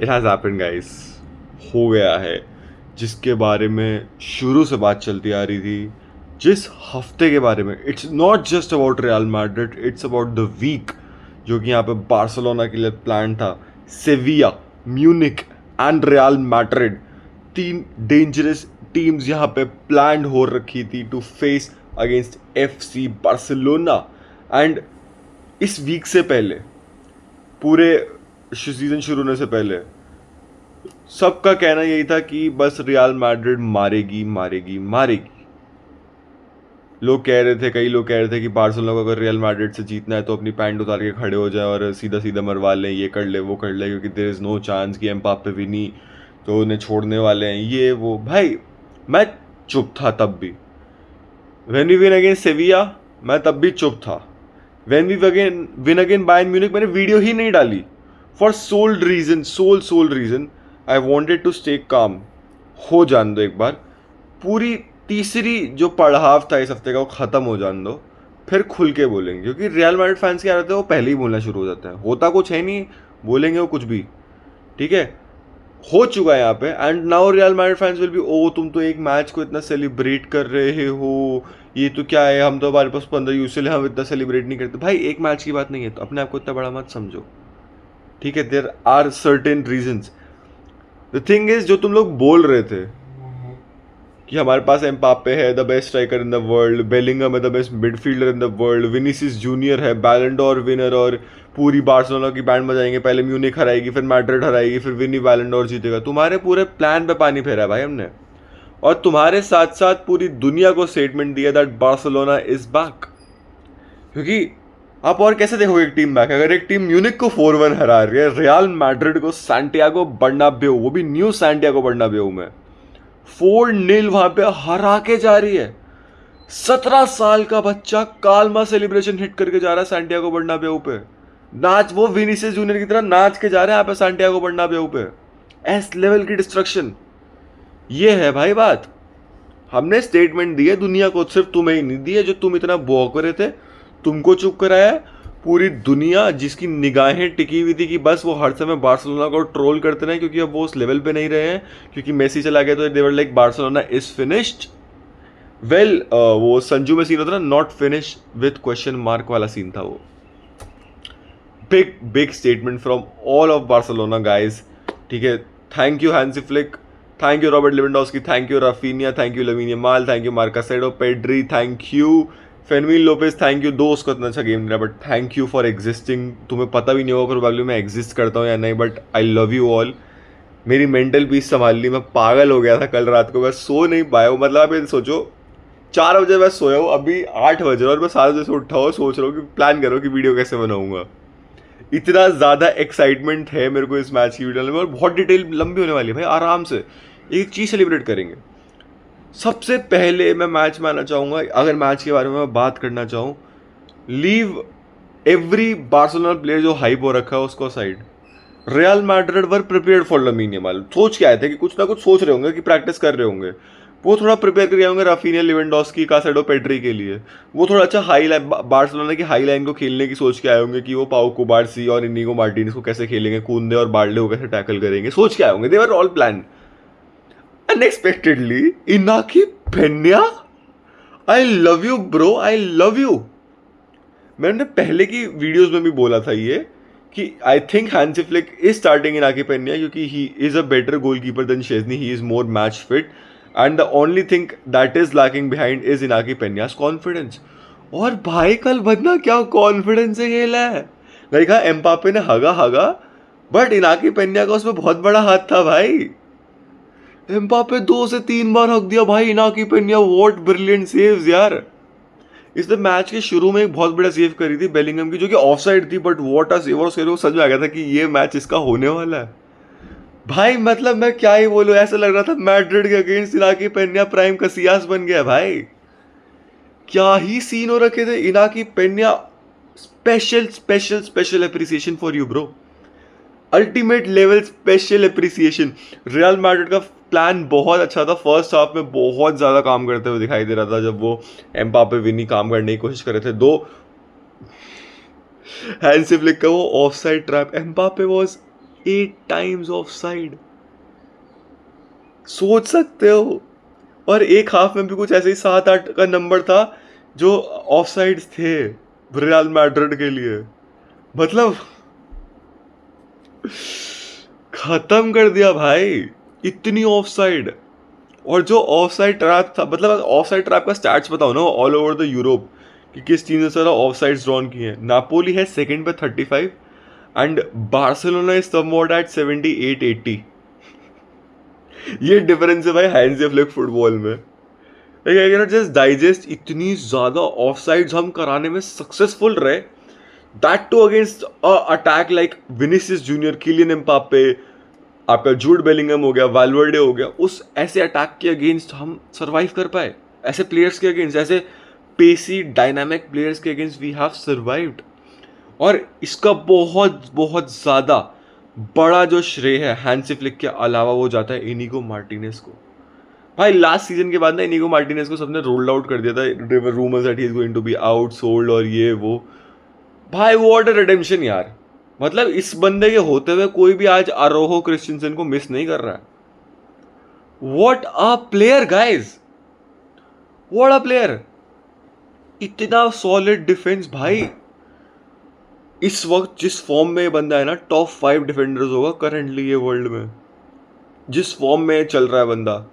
It has happened guys, हो गया है जिसके बारे में शुरू से बात चलती आ रही थी, जिस हफ्ते के बारे में। It's not just about Real Madrid, it's about the week जो कि यहाँ पे बार्सिलोना के लिए प्लान था। Sevilla, Munich and Real Madrid, तीन डेंजरस टीम्स यहाँ पे प्लान हो रखी थी to face against FC Barcelona. And इस वीक से पहले, पूरे सीजन शुरू होने से पहले, सबका कहना यही था कि बस रियल मैड्रिड मारेगी मारेगी मारेगी। लोग कह रहे थे, कई लोग कह रहे थे कि बार्सिलोना को अगर रियल मैड्रिड से जीतना है तो अपनी पैंट उतार के खड़े हो जाए और सीधा सीधा मरवा लें, ये कर ले वो कर ले, क्योंकि देयर इज़ नो चांस कि एम्बाप्पे विनी तो उन्हें छोड़ने वाले हैं, ये वो। भाई मैं चुप था तब भी। When we win against Sevilla मैं तब भी चुप था। When we win again Bayern Munich मैंने वीडियो ही नहीं डाली, for sole reason I wanted to stay calm. हो जान दो एक बार, पूरी तीसरी जो पड़ाव था इस हफ्ते का वो ख़त्म हो जान दो, फिर खुल के बोलेंगे। क्योंकि रियल मैड्रिड फैंस क्या रहते हैं, वो पहले ही बोलना शुरू हो जाता है, होता कुछ है नहीं, बोलेंगे वो कुछ भी। ठीक है, हो चुका है यहाँ पे। And now Real Madrid fans will be, ओ तुम तो एक मैच को इतना सेलिब्रेट कर रहे हो, ये तो क्या है, हम तो हमारे पास 15 यूज हम इतना सेलिब्रेट नहीं करते। भाई एक मैच की बात नहीं है तो अपने आप को इतना बड़ा मत समझो। ठीक है, there are certain reasons. The thing is, जो तुम लोग बोल रहे थे कि हमारे पास एम्बाप्पे है the best striker in the world, Bellingham है the best midfielder in the world, Vinicius Junior है बैलन डोर विनर और पूरी बार्सिलोना की बैंड बजाएंगे, पहले म्यूनिक हराएगी फिर मैड्रिड हराएगी फिर विनी बैलन डोर जीतेगा। तुम्हारे पूरे प्लान पे पानी फेरा है भाई हमने, और तुम्हारे साथ साथ पूरी दुनिया को स्टेटमेंट दिया दैट बार्सिलोना इज बैक। क्योंकि आप और कैसे देखोगे एक टीम बैक, अगर एक टीम म्यूनिक को 4-1 हरा रही है, रियल मैड्रिड को सैंटियागो बर्नाब्यू, वो भी न्यू सैंटियागो बर्नाब्यू में 4-0 वहां पे हरा के जा रही है। 17 साल का बच्चा कालमा सेलिब्रेशन हिट करके जा रहा है सैंटियागो बर्नाब्यू पे, नाच, वो विनीसियस जूनियर की तरह नाच के जा रहे हैं यहाँ पे सैंटियागो बर्नाब्यू पे। एस लेवल की डिस्ट्रक्शन, ये है भाई बात। हमने स्टेटमेंट दी है दुनिया को, सिर्फ तुम्हें ही नहीं दी है, जो तुम इतना भौंक रहे थे तुमको चुप कराया है। पूरी दुनिया जिसकी निगाहें टिकी हुई थी कि बस वो हर समय बार्सिलोना को ट्रोल करते रहे, क्योंकि अब वो उस लेवल पे नहीं रहे हैं, क्योंकि मेसी चला गया तो they were like Barcelona is finished. Well वो संजू में सीन होता ना, not finish with question mark वाला सीन था वो। Big big statement from all of Barcelona guys. ठीक है, thank you Hansi Flick, thank you Robert Lewandowski, thank you Raphinha, thank you Lamine Yamal, thank you Marc Casado, Pedri, thank you Fermin Lopez, thank you. Though उसको इतना अच्छा game नहीं रहा, but thank you for existing. तुम्हें पता भी नहीं होगा प्रोबेबली मैं एग्जिस्ट करता हूँ या नहीं, but I love you all. मेरी मेंटल पीस संभाल ली, मैं पागल हो गया था कल रात को, मैं सो नहीं पाया हूँ। मतलब आप ये सोचो, 4 बजे मैं सोया हूँ, अभी 8 बजे और मैं 7 बजे से उठा हूँ, सोच रहा हूँ कि प्लान करो कि वीडियो कैसे बनाऊंगा। इतना ज़्यादा एक्साइटमेंट है मेरे को इस मैच की वीडियो में, और बहुत डिटेल लंबी होने वाली है भाई, आराम से एक चीज़ सेलिब्रेट करेंगे। सबसे पहले मैं मैच में आना चाहूँगा, अगर मैच के बारे में मैं बात करना चाहूँ, लीव एवरी बार्सिलोना प्लेयर जो हाइप हो रखा है उसको side. Real Madrid were prepared for Lamine Yamal, सोच के आए थे कि कुछ ना कुछ सोच रहे होंगे, कि प्रैक्टिस कर रहे होंगे, वो थोड़ा प्रिपेयर कर होंगे राफिनिया, लेवेंडोस्की, कासेडो, पेड्री के लिए। वो थोड़ा अच्छा हाई लाइन, बार्सिलोना की हाई लाइन को खेलने की सोच के आए होंगे कि वो पाउ कुबार्सी और इनिगो मार्टिनेज को कैसे खेलेंगे, कूंदे और बार्ले को कैसे टैकल करेंगे, सोच के आए होंगे। They were all plan. Unexpectedly Inaki Pena, I love you bro, I love you. मैंने पहले की वीडियोस में भी बोला था ये कि I think Hansi Flick is starting Inaki Pena, क्योंकि he is a better goalkeeper than Szczesny, he is more match fit, and the only thing that is lacking behind is Inaki Pena's confidence. और भाई कल बंदा क्या confidence से खेला है। Like हाँ, एम्बाप्पे ने हगा, बट इनाकी पेन्या का उसमें बहुत बड़ा हाथ था भाई। एम्बाप्पे 2 से 3 बार हक दिया भाई, Inaki Pena, what brilliant saves यार। इसने मैच के शुरू में एक बहुत बड़ा सेव करी थी बेलिंगम की, जो कि ऑफ साइड थी, बट व्हाट अ सेव, और उसके समझ में आ गया था कि ये मैच इसका होने वाला है भाई। मतलब मैं क्या ही बोलूं, ऐसा लग रहा था मैड्रिड के against Inaki Pena prime Casillas बन गया भाई। क्या ही सीन हो रखे थे। Inaki Pena, special special special appreciation for you bro, ultimate level special appreciation. Real Madrid का प्लान बहुत अच्छा था, फर्स्ट हाफ में बहुत ज़्यादा काम करते हुए दिखाई दे रहा था, जब वो एम्बाप्पे विनी काम करने की कोशिश कर रहे थे। हैंसी फ्लिक का वो of side trap, Mbappe was 8 times of side, सोच सकते हो। और एक हाफ में भी कुछ ऐसे ही 7-8 का नंबर था जो ऑफ साइड थे रियल मैड्रिड के लिए। मतलब खत्म कर दिया भाई, इतनी ऑफ साइड। और जो ऑफ साइड ट्रैप था, मतलब ऑफ साइड ट्रैप का स्टैट्स बताओ ना ऑल ओवर द यूरोप कि किस टीम ने सारा ऑफ साइड ड्रॉन किए हैं। नापोली है सेकंड पे 35 and Barcelona is somewhat at 78-80। ये डिफरेंस है भाई हैंसी फ्लिक फुटबॉल में। I can not just digest इतनी ज्यादा ऑफ साइड्स हम कराने में सक्सेसफुल रहे, that too against attack like Vinicius Junior, Kylian Mbappe, आपका जूड बेलिंगम हो गया, वाल्वर्डे हो गया। उस ऐसे अटैक के अगेंस्ट हम सरवाइव कर पाए, ऐसे प्लेयर्स के अगेंस्ट, ऐसे पेसी डायनामिक प्लेयर्स के अगेंस्ट वी हैव सर्वाइव्ड। और इसका बहुत बहुत ज़्यादा बड़ा जो श्रेय है हैंसी फ्लिक के अलावा वो जाता है इनिगो मार्टिनेज को। भाई लास्ट सीजन के बाद ना इनिगो मार्टिनेज को सबने रोल्ड आउट कर दिया था, rumours that he is going to be out sold और ये वो। भाई व्हाट अ रिडेम्पशन यार, मतलब इस बंदे के होते हुए कोई भी आज अरोहो क्रिस्टियनसन को मिस नहीं कर रहा है। What a player guys, what a player, इतना सॉलिड डिफेंस भाई। इस वक्त जिस फॉर्म में ये बंदा है ना, टॉप 5 डिफेंडर्स होगा करंटली ये वर्ल्ड में, जिस फॉर्म में चल रहा है बंदा।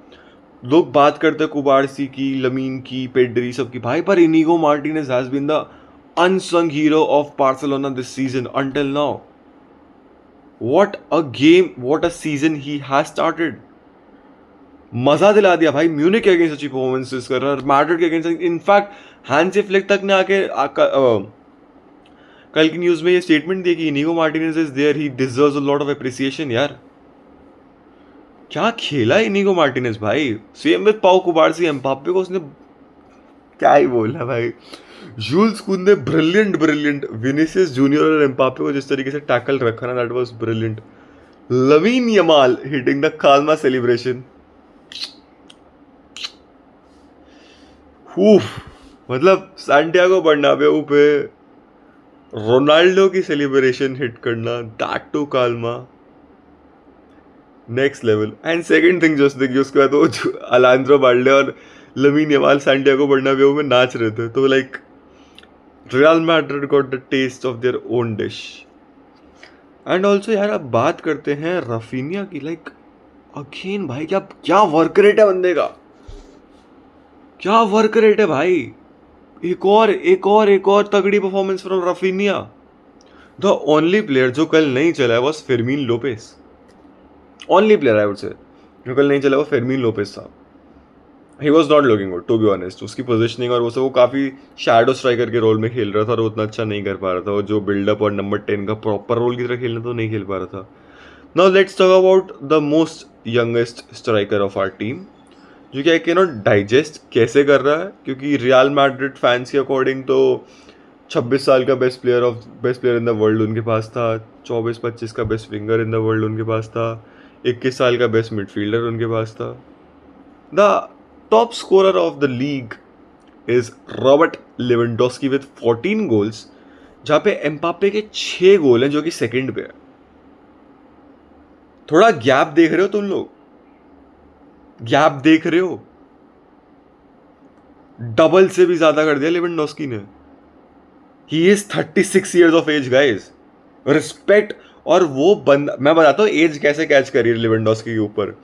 लोग बात करते हैं कुबारसी की, लमीन की, पेड्री सब की, भाई पर Inigo Martinez has been the unsung hero of Barcelona this season until now. What a game, what a season he has started. मजा दिला दिया भाई, म्यूनिक के अगेंस्ट अच्छी परफॉर्मेंसेस कर रहा है, मैड्रिड के अगेंस्ट। इनफैक्ट हैंसी फ्लिक तक ने आके कल की न्यूज में ये स्टेटमेंट दिया कि Inigo Martinez is there, he deserves a lot of appreciation. यार क्या खेला इनिगो मार्टिनेज भाई, same with Pau Cubarsi, Mbappe को उसने क्या ही बोला भाई। Jules Kounde brilliant, Vinicius Junior और एम्बाप्पे को जिस तरीके से टैकल रखा ना, that was brilliant. Lamine Yamal hitting the Calma celebration, मतलब सैंटियागो बर्नाबेउ पे रोनाल्डो की सेलिब्रेशन हिट करना, that too Calma, next level. And second thing just देखिए, उसके बाद वो अलांद्रो बाल्डे और लमीन यमाल सैंटियागो बर्नाबेउ में नाच रहे थे, तो like Real Madrid got the taste of their own dish. And also यार अब बात करते हैं रफीनिया की, लाइक अगेन भाई क्या वर्क रेट है बंदे का, क्या वर्क रेट है भाई। एक और तगड़ी performance from Raphinha. The only player जो कल नहीं चला है was Fermin Lopez, only player I would say जो कल नहीं चला वो फेर्मीन लोपेस था। He was not looking good to be honest, उसकी पोजिशनिंग और वो काफ़ी शैडो स्ट्राइकर के रोल में खेल रहा था और उतना अच्छा नहीं कर पा रहा था, और जो बिल्डअप और नंबर 10 का प्रॉपर रोल की तरह खेलना तो नहीं खेल पा रहा था। Now let's talk about the most youngest striker of our team, जो कि आई कैन नॉट डाइजेस्ट कैसे कर रहा है, क्योंकि रियल मैड्रिड फैंस के अकॉर्डिंग तो 26 साल का best player in the world उनके पास था, 24-25 का best winger in the world उनके पास था, 21 साल का बेस्ट मिडफील्डर उनके पास था। The top scorer of the league is Robert Lewandowski with 14 goals, जहाँ पे एम्बाप्पे के 6 गोल हैं जो कि सेकंड पे है। थोड़ा गैप देख रहे हो तुम लोग, गैप देख रहे हो, डबल से भी ज्यादा कर दिया लेवेंडोस्की ने। He is 36 years of age guys, respect. और वो बंदा, मैं बताता हूँ एज कैसे कैच करी लेवेंडोस्की के ऊपर,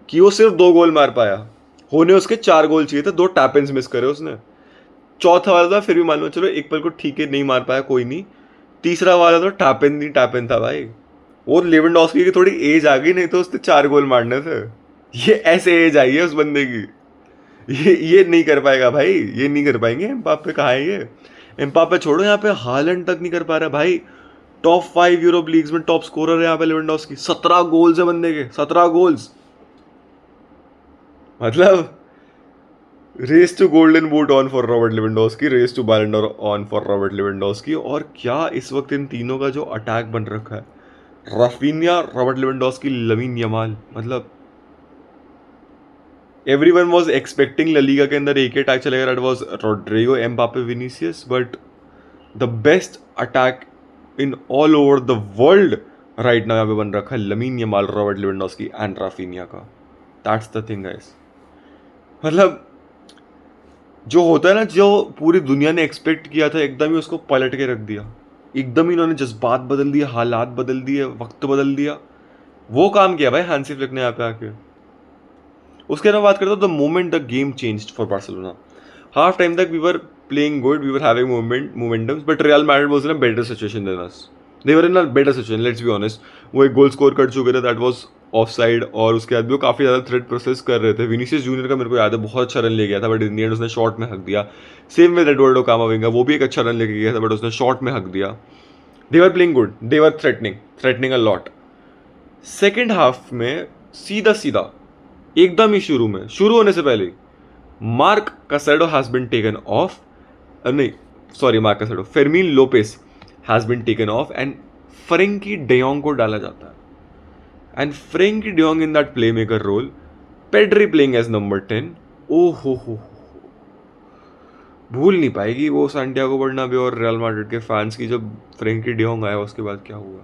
कि वो सिर्फ 2 गोल मार पाया, होने उसके 4 गोल चाहिए थे, 2 टैप-इन्स मिस करे उसने। चौथा वाला था फिर भी मान लो चलो एक पल को ठीक है नहीं मार पाया कोई नहीं, तीसरा वाला तो टैप-इन था भाई। वो लेवेंडोस्की की थोड़ी एज आ गई, नहीं तो उसने 4 गोल मारने थे। ये ऐसे एज आई है उस बंदे की, ये नहीं कर पाएगा भाई, ये नहीं कर पाएंगे। एम्बाप्पे कहाँ है ये, एम्बाप्पे छोड़ो, यहाँ पे हालैंड तक नहीं कर पा रहा भाई। टॉप 5 यूरोप लीग्स में टॉप स्कोरर है यहाँ पे लेवेंडोस्की, 17 गोल्स है बंदे के, 17 गोल्स। मतलब race to golden boot on for Robert Lewandowski, race to Ballon d'Or on for Robert Lewandowski. और क्या इस वक्त इन तीनों का जो अटैक बन रखा है, Raphinha, Robert Lewandowski, Lamine Yamal, मतलब everyone was expecting La Liga के अंदर एक ही अटैक चलेगा, that was Rodrigo, Mbappe, Vinicius, but the best attack in all over the world right now यहाँ पे बन रखा है Lamine Yamal, Robert Lewandowski and Raphinha का। That's the thing guys. मतलब जो होता है ना, जो पूरी दुनिया ने एक्सपेक्ट किया था, एकदम ही उसको पलट के रख दिया। एकदम ही इन्होंने जज्बात बदल दिए, हालात बदल दिए, वक्त बदल दिया। वो काम किया भाई हांसी फ्लिक ने यहाँ पे आके। उसके अलावा बात करता हूँ the moment the game changed for Barcelona. Half time तक we were playing good, we were having momentums, but Real Madrid was in a better situation than us. They were in a better situation, let's be honest. वो एक goal score कर चुके थे, that was of side, और उसके बाद भी वो काफ़ी ज़्यादा थ्रेड प्रोसेस कर रहे थे। विनीसियस जूनियर का मेरे को याद है बहुत अच्छा रन ले गया था, बट इन दी एंड उसने शॉट में हक दिया। सेम विद एडवर्डो कामाविंगा, वो भी एक अच्छा रन लेके गया था, बट उसने शॉट में हक दिया। They were playing good, they were threatening a lot. Second half में सीधा सीधा एकदम ही शुरू होने से पहले Marc Casado has been taken off, नहीं sorry, Marc Casado, Fermin Lopez has been taken off and Frenkie de Jong को डाला जाता है। And Frenkie de Jong in that playmaker role, Pedri playing as number 10। ओ हो, भूल नहीं पाएगी वो सांटियागो बर्नाब्यू और रियल मैड्रिड के फैंस की, जब फ्रेंकी डेयोंग आया उसके बाद क्या हुआ।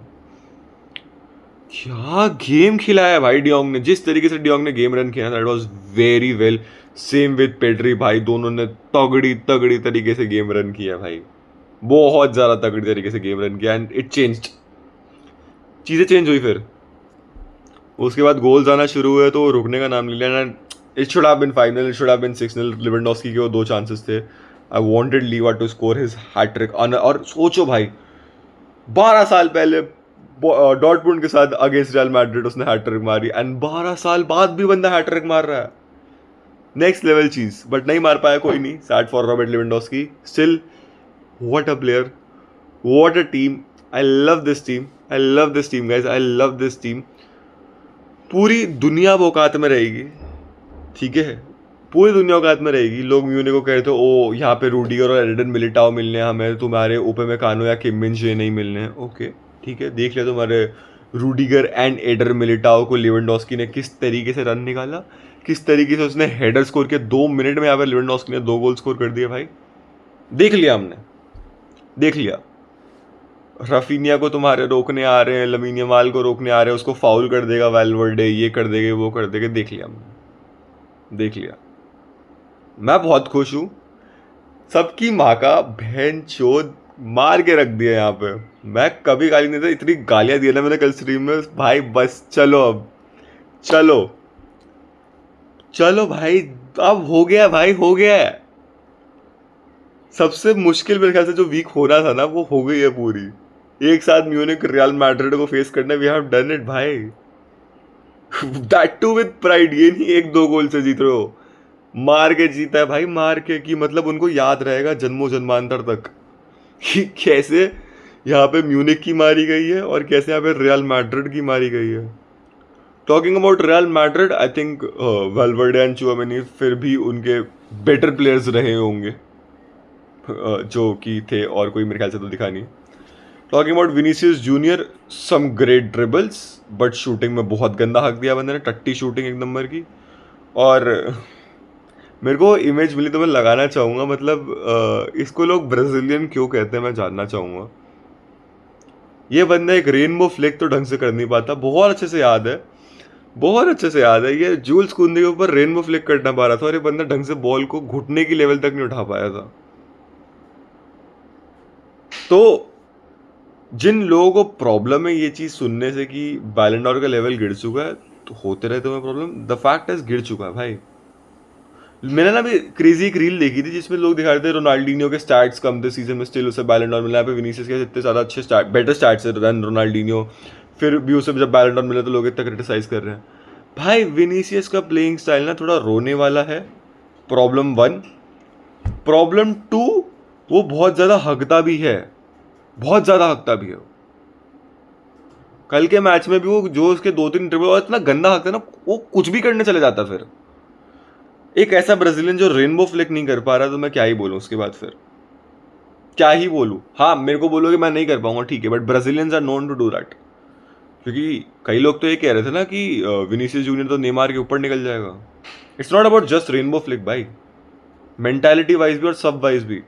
क्या गेम खिलाया भाई डियोंग ने। जिस तरीके से डियोंग ने गेम रन किया, that was very well. Same with Pedri भाई, दोनों ने तगड़ी तगड़ी तरीके से गेम रन किया भाई, बहुत ज़्यादा तगड़ी तरीके से गेम रन किया। एंड इट चेंज्ड, चीज़ें चेंज हुई। फिर उसके बाद गोल्स आना शुरू हुए तो रुकने का नाम नहीं लिया। And it should have been 5-0, it should have been 6-0। Lewandowski के वो 2 चांसेस थे। I wanted Lewa to score his hattrick. और सोचो भाई, 12 साल पहले डॉर्टमुंड के साथ अगेंस्ट रियल मैड्रिड उसने हैट्रिक मारी, एंड 12 साल बाद भी बंदा हैट्रिक मार रहा है। नेक्स्ट लेवल चीज, बट नहीं मार पाया, कोई नहीं। Sad for Robert Lewandowski. Still what a player, what a team. I love this team, I love this team guys, I love this team. पूरी दुनिया वो औकात में रहेगी, ठीक है, पूरी दुनिया औकात में रहेगी। लोग म्यूनिक को कह रहे थे ओ यहाँ पे रूडिगर और एडन मिलिटाओ मिलने हैं हमें, तुम्हारे ऊपर में कानो या किम मिन जे नहीं मिलने हैं। ओके ठीक है, देख लिया तुम्हारे रूडिगर एंड एडर मिलिटाओ को लेवेंडोस्की ने किस तरीके से रन निकाला, किस तरीके से उसने हेडर स्कोर किया। 2 मिनट में यहाँ पर लेवेंडोस्की ने 2 गोल स्कोर कर दिए भाई। देख लिया हमने, देख लिया। राफिनिया को तुम्हारे रोकने आ रहे हैं, लमीन यमाल को रोकने आ रहे हैं, उसको फाउल कर देगा वैल्वर्डे, ये कर देंगे वो कर देंगे। देख लिया हमने, देख लिया। मैं बहुत खुश हूँ। सबकी माँ का बहन चोद मार के रख दिया यहाँ पे। मैं कभी गाली नहीं था, इतनी गालियाँ दी ना मैंने कल स्ट्रीम में भाई। बस चलो, अब चलो चलो भाई, अब हो गया भाई, हो गया है। सबसे मुश्किल मेरे ख्याल से जो वीक हो रहा था ना, वो हो गई है पूरी। एक साथ म्यूनिक रियल मैड्रिड को फेस करना, वी हैव डन इट भाई। That too with pride. ये नहीं 1-2 गोल से जीत रहे हो, मार के जीता है भाई, मार के। कि मतलब उनको याद रहेगा जन्मों जन्मांतर तक कि कैसे यहाँ पे म्यूनिक की मारी गई है और कैसे यहाँ पे रियल मैड्रिड की मारी गई है। Talking about Real Madrid, I think Valverde and Tchouameni फिर भी उनके बेटर प्लेयर्स रहे होंगे, जो कि थे, और कोई मेरे ख्याल से तो दिखा नहीं। Talking about Vinicius Junior, some great dribbles, but shooting में बहुत गंदा हक दिया बंदे ने, टट्टी शूटिंग एक नंबर की। और मेरे को इमेज मिली तो मैं लगाना चाहूँगा, मतलब इसको लोग ब्राज़ीलियन क्यों कहते हैं मैं जानना चाहूँगा। ये बंदा एक रेनबो फ्लिक तो ढंग से कर नहीं पाता, बहुत अच्छे से याद है, बहुत अच्छे से याद है। ये जूल्स कुंदे के ऊपर रेनबो फ्लिक करना पा रहा था, और ये बंदा ढंग से बॉल को घुटने की लेवल तक नहीं उठा पाया था। तो जिन लोगों को प्रॉब्लम है ये चीज़ सुनने से कि बैलन डॉर का लेवल गिर चुका है, तो होते रहते हुए प्रॉब्लम, द फैक्ट इज गिर चुका है भाई। मैंने ना भी क्रेजी एक रील देखी थी जिसमें लोग दिखा रहे थे रोनाल्डिनियो के स्टैट्स कम थे सीजन में, स्टिल उसे बैलन डॉर मिला। यहाँ पे विनीसियस के इतने ज़्यादा अच्छे स्टार्ट, बेटर स्टैट्स है देन रोनाल्डिनियो, फिर भी उसे जब बैलन डॉर मिला तो लोग इतना क्रिटिसाइज कर रहे हैं। भाई विनीसियस का प्लेइंग स्टाइल ना थोड़ा रोने वाला है, प्रॉब्लम 1। प्रॉब्लम 2, वो बहुत ज़्यादा हकता भी है, बहुत ज़्यादा हकता भी है। कल के मैच में भी वो जो उसके 2-3 ड्रिबल और इतना गंदा हकता है ना, वो कुछ भी करने चले जाता। फिर एक ऐसा ब्राजीलियन जो रेनबो फ्लिक नहीं कर पा रहा, तो मैं क्या ही बोलूँ उसके बाद, फिर क्या ही बोलूँ। हाँ मेरे को बोलोगे मैं नहीं कर पाऊंगा, ठीक है, but Brazilians are known to do that. क्योंकि कई लोग तो ये कह रहे थे ना कि विनीसियस जूनियर तो नेमार के ऊपर निकल जाएगा। It's not about just rainbow flick भाई, मेंटालिटी वाइज भी और सब वाइज भी।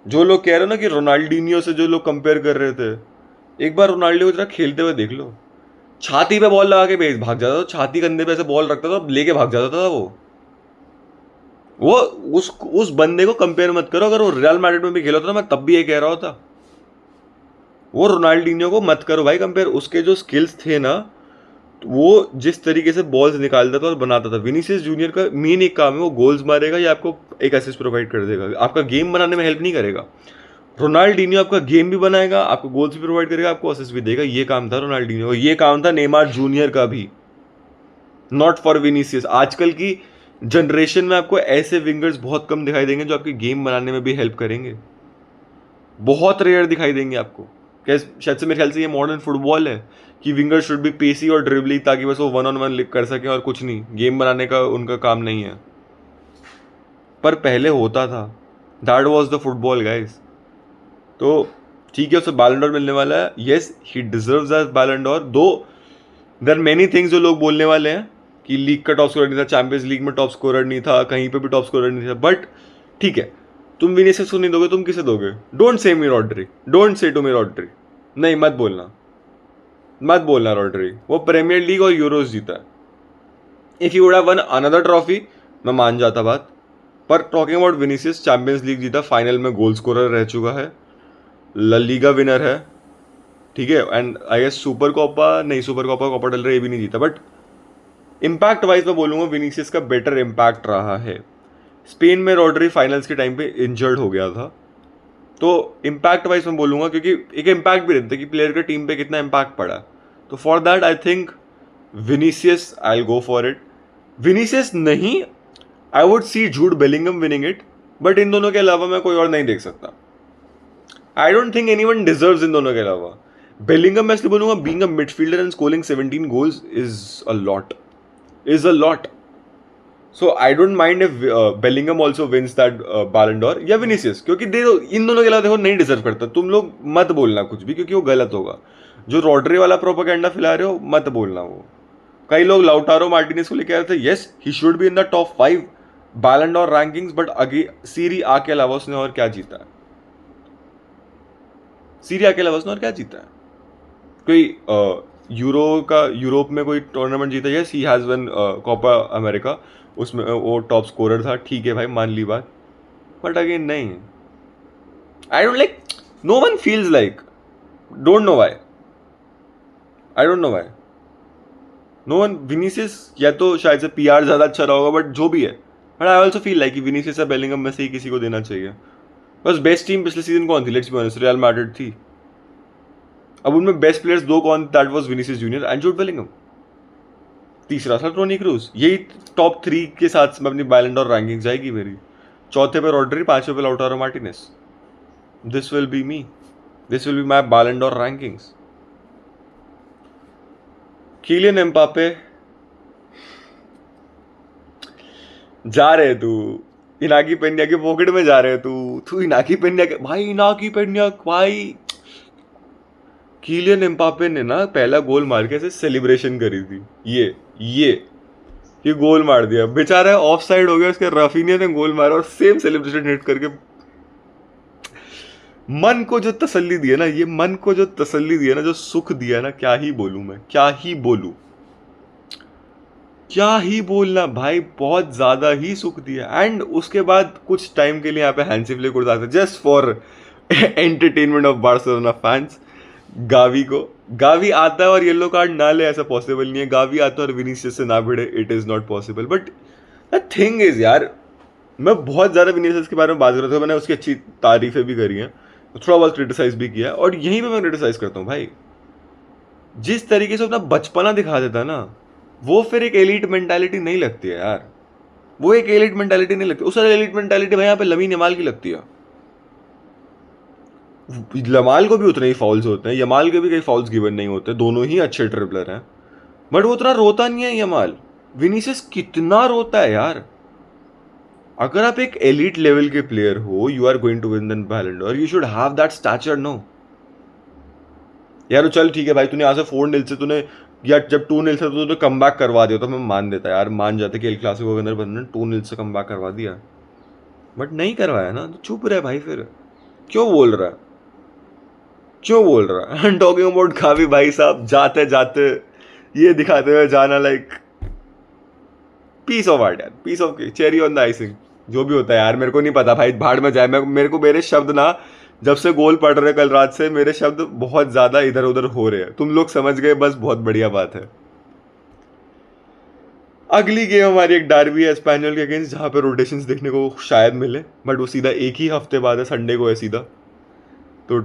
जो लोग कह रहे हो ना कि रोनाल्डिनियो से जो लोग कंपेयर कर रहे थे, एक बार रोनाल्डो की तरह खेलते हुए देख लो, छाती पे बॉल लगा के भाग जाता था, छाती कंधे पे ऐसे बॉल रखता था, लेके भाग जाता था वो उस बंदे को कंपेयर मत करो। अगर वो रियल मैड्रिड में भी खेला था मैं तब भी ये कह रहा होता। वो रोनाल्डिनियो को मत करो भाई कंपेयर। उसके जो स्किल्स थे ना, वो जिस तरीके से बॉल्स निकालता था और बनाता था। विनीसियस जूनियर का मेन एक काम है, वो गोल्स मारेगा या आपको एक असिस्ट प्रोवाइड कर देगा, आपका गेम बनाने में हेल्प नहीं करेगा। रोनाल्डिनियो आपका गेम भी बनाएगा, आपको गोल्स भी प्रोवाइड करेगा, आपको असिस्ट भी देगा। ये काम था रोनाल्डिनियो, ये काम था नेमार जूनियर का भी, नॉट फॉर विनीसियस। आजकल की जनरेशन में आपको ऐसे विंगर्स बहुत कम दिखाई देंगे जो आपके गेम बनाने में भी हेल्प करेंगे, बहुत रेयर दिखाई देंगे आपको। शायद से मेरे ख्याल से ये मॉडर्न फुटबॉल है कि विंगर शुड बी पेसी और ड्रिबली, ताकि बस वो वन ऑन वन कर सके और कुछ नहीं, गेम बनाने का उनका काम नहीं है। पर पहले होता था, that was the football guys. तो ठीक है, उसे बैलन डोर मिलने वाला है, येस ही डिजर्व्स दैट बैलन डोर। दो देयर आर मेनी थिंग्स जो लोग बोलने वाले हैं कि लीग का टॉप स्कोरर नहीं था, चैंपियंस लीग में टॉप स्कोरर नहीं था, कहीं पे भी टॉप स्कोरर नहीं था, बट ठीक है, तुम विनीसियस को नहीं दोगे, तुम किसे दोगे? Don't say me Rodri, don't say to me Rodri, नहीं मत बोलना, मत बोलना रॉड्री। वो प्रीमियर लीग और यूरोस जीता है। If you would have one another trophy मैं मान जाता बात, पर talking about Vinicius, champions league जीता, फाइनल में गोल स्कोरर रह चुका है, ला लीगा विनर है, ठीक है, and I guess Super Copa नहीं, Super Copa Copa del Rey भी नहीं जीता, बट इम्पैक्ट वाइज मैं बोलूंगा विनीसियस का बेटर इम्पैक्ट रहा है। स्पेन में रॉड्री फाइनल्स के टाइम पे इंजर्ड हो गया था, तो इम्पैक्ट वाइज मैं बोलूंगा, क्योंकि एक इम्पैक्ट भी रहता है कि प्लेयर के टीम पे कितना इम्पैक्ट पड़ा, तो for that I think Vinicius, I will go for it. Vinicius नहीं, I would see Jude Bellingham winning it, but इन दोनों के अलावा मैं कोई और नहीं देख सकता। I don't think anyone deserves इन दोनों के अलावा। बेलिंगम मैं इसलिए बोलूंगा, being a midfielder and scoring 17 goals is a lot, is a lot. So I don't mind if Bellingham also wins that Ballon d'Or या Vinicius, क्योंकि देखो इन दोनों के अलावा देखो नहीं डिजर्व करता। तुम लोग मत बोलना कुछ भी, क्योंकि वो गलत होगा। जो रॉड्री वाला प्रोपेगेंडा फैला रहे हो मत बोलना। वो कई लोग लाउटारो मार्टिनेज को लेके आ रहे थे, yes he should be in the top 5 Ballon d'Or rankings, but अगे सीरी आ के अलावा उसने और क्या जीता है? सीरी आ के अलावा उसने और क्या जीता है? कोई यूरोप में कोई टूर्नामेंट जीता? Yes he has won Copa America, उसमें वो टॉप स्कोरर था, ठीक है भाई मान ली बात, बट अगेन नहीं। I don't like, no one feels like, don't know why, I don't know why no one. Vinicius या तो शायद से पीआर ज्यादा अच्छा रहा होगा, बट जो भी है, but I also feel like कि विनीसियस या बेलिंगम में से ही किसी को देना चाहिए। बस बेस्ट टीम पिछले सीजन कौन थी? Let's be honest, real Madrid थी। अब उनमें बेस्ट प्लेयर्स दो कौन? That was Vinicius junior and Jude Bellingham. तीसरा था टोनी क्रूज। यही टॉप 3 के साथ में अपनी बैलन डोर रैंकिंग जाएगी मेरी। चौथे पे रॉड्री, पांचवें पे Lautaro Martinez. This will be me, this will be my Ballon d'Or rankings. Kylian Mbappe, जा रहे तू इनाकी पेन्या के पॉकेट में, जा रहे तू इनाकी पेन्या के भाई, इनाकी पेन्या भाई। किलियन एम्बापे ने ना पहला गोल मार के ऐसे सेलिब्रेशन करी थी, ये गोल मार दिया बेचारा, ऑफ साइड हो गया, उसके राफिनिया ने गोल मारा और सेम सेलिब्रेशन हिट करके मन को जो तसल्ली दिया ना, ये मन को जो तसल्ली दिया ना, जो सुख दिया ना, क्या ही बोलूं मैं, क्या ही बोलना भाई, बहुत ज्यादा ही सुख दिया। एंड उसके बाद कुछ टाइम के लिए यहाँ पे हैंसी फ्लिक उड़ता था just for entertainment of Barcelona fans. Gavi आता है और येलो कार्ड ना ले, ऐसा पॉसिबल नहीं है। गावी आता है और विनीसियस से ना भिड़े, it is not possible. But the thing is यार, मैं बहुत ज्यादा विनीसियस के बारे में बात कर रहा था, मैंने उसकी अच्छी तारीफें भी करी हैं, थोड़ा बहुत क्रिटिसाइज भी किया, और यहीं पे मैं क्रिटिसाइज करता हूँ भाई, जिस तरीके से अपना बचपना दिखा देता ना, वो फिर एक एलीट मेंटालिटी नहीं लगती है यार। वो एक एलीट मेंटालिटी नहीं लगती। उस एलीट मेंटालिटी भाई यहाँ पे लमीन यमाल की लगती है। यमाल को भी उतने ही फाउल्स होते हैं, यमाल के भी कई फाउल्स गिवन नहीं होते, दोनों ही अच्छे ट्रिपलर हैं, बट वो उतना रोता नहीं है यमाल। विनीसियस कितना रोता है यार। अगर आप एक एलीट लेवल के प्लेयर हो, you are going to win the Ballon d'Or, you should have that stature. No यार चल ठीक है भाई, तूने यहाँ से 4-0 से तूने, या जब 2-0 से तूने कम बैक करवा दिया तो मैं मान देता यार, मान जाते कि एल क्लासिको के अंदर बंदे ने 2-0 से कम बैक करवा दिया, बट नहीं करवाया ना, तो चुप रहे भाई, फिर क्यों बोल रहा है? क्यों बोल रहा है? टॉकिंग अबाउट कावी भाई साहब, जाते जाते ये दिखाते हुए जाना, लाइक पीस ऑफ आर्ट यार, piece of cherry on the icing, जो भी होता है यार, मेरे को नहीं पता भाई, भाड़ में जाए। मेरे को मेरे शब्द ना, जब से गोल पड़ रहे कल रात से, मेरे शब्द बहुत ज्यादा इधर उधर हो रहे हैं, तुम लोग समझ गए, बस बहुत बढ़िया बात है। अगली गेम हमारी एक डार्बी है स्पेनियल के अगेंस्ट, जहाँ पे रोटेशंस देखने को शायद मिले, बट वो सीधा एक ही हफ्ते बाद है, संडे को है सीधा, तो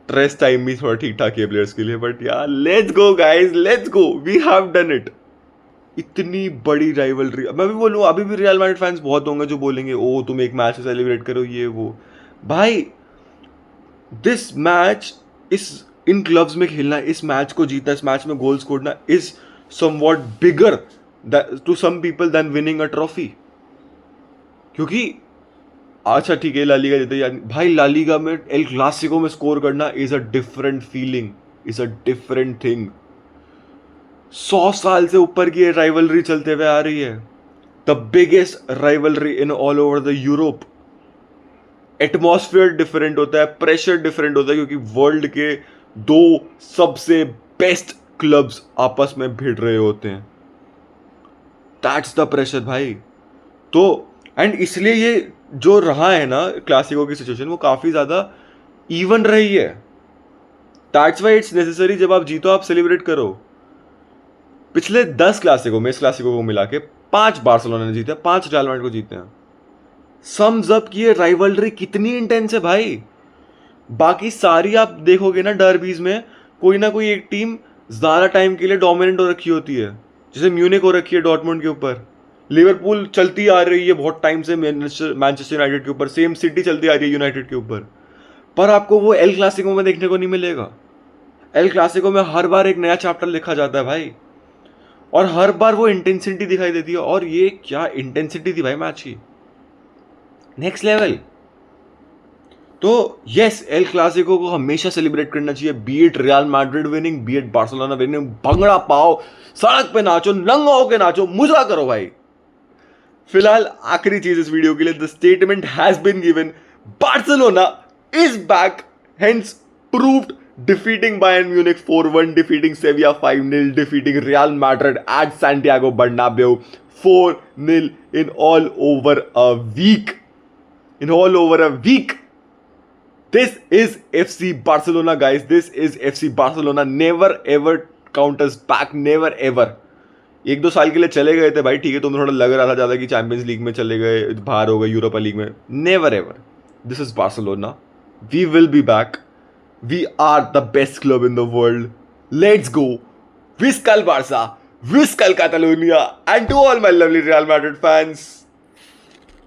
ट्रेस टाइम भी थोड़ा ठीक ठाक है प्लेयर्स के लिए। बट यार let's go guys, let's go, we have done it. इतनी बड़ी राइवलरी, मैं भी बोलूँ, अभी भी रियल मैड्रिड फैंस बहुत होंगे जो बोलेंगे ओ तुम एक मैच सेलिब्रेट करो ये वो। भाई दिस मैच, इस इन क्लब्स में खेलना, इस मैच को जीतना, इस मैच में गोल स्कोरना is somewhat bigger to some people than winning a trophy. क्योंकि अच्छा ठीक है, लालीगा जीते यार भाई, लालीगा में एल क्लासिको में स्कोर करना is a different feeling, is a different thing. 100 साल से ऊपर की राइवलरी चलते हुए आ रही है, the biggest rivalry in all over the Europe. Atmosphere different होता है, प्रेशर डिफरेंट होता है, क्योंकि वर्ल्ड के दो सबसे बेस्ट क्लब्स आपस में भिड़ रहे होते हैं। दैट्स द प्रेशर भाई। तो एंड इसलिए ये जो रहा है ना क्लासिको की सिचुएशन, वो काफी ज्यादा इवन रही है। दैट्स वाई इट्स नेसेसरी, जब आप जीतो आप सेलिब्रेट करो। पिछले 10 क्लासिको में, इस क्लासिको को मिला के 5 बार्सिलोना ने जीते, 5 रियल मैड्रिड को जीते हैं। सम्स अप की ये राइवलरी कितनी इंटेंस है भाई। बाकी सारी आप देखोगे ना डर्बीज में, कोई ना कोई एक टीम ज्यादा टाइम के लिए डोमिनेंट हो रखी होती है, जैसे म्यूनिक हो रखी है डॉर्टमुंड के ऊपर, लिवरपूल चलती आ रही है बहुत टाइम से मैनचेस्टर यूनाइटेड के ऊपर, सेम सिटी चलती आ रही है यूनाइटेड के ऊपर। पर आपको वो एल क्लासिको में देखने को नहीं मिलेगा। एल क्लासिको में हर बार एक नया चैप्टर लिखा जाता है भाई, और हर बार वो इंटेंसिटी दिखाई देती है, और ये क्या इंटेंसिटी थी भाई मैच की, नेक्स्ट लेवल। तो यस, एल क्लासिको को हमेशा सेलिब्रेट करना चाहिए, B it real Madrid winning, B it Barcelona winning. Bhangra पाओ, सड़क पे नाचो, नंगा होके नाचो, मुजरा करो भाई। फिलहाल आखिरी चीज इस वीडियो के लिए, the statement has been given, Barcelona is back, hence proved, defeating Bayern Munich 4-1, defeating Sevilla 5-0, defeating Real Madrid at Santiago Bernabeu 4-0 in all over a week. In all over a week. This is FC Barcelona, guys. This is FC Barcelona. Never ever count us back. Never ever. 1-2 साल के लिए चले गए थे भाई, ठीक है, तुम्हें थोड़ा लग रहा था ज़्यादा कि चैंपियंस लीग में चले गए, बाहर हो गए यूरोपा लीग में। Never ever, this is Barcelona, we will be back, we are the best club in the world, let's go, विस्कल बार्सा, विस्कल Catalonia, and to all my lovely Real Madrid fans,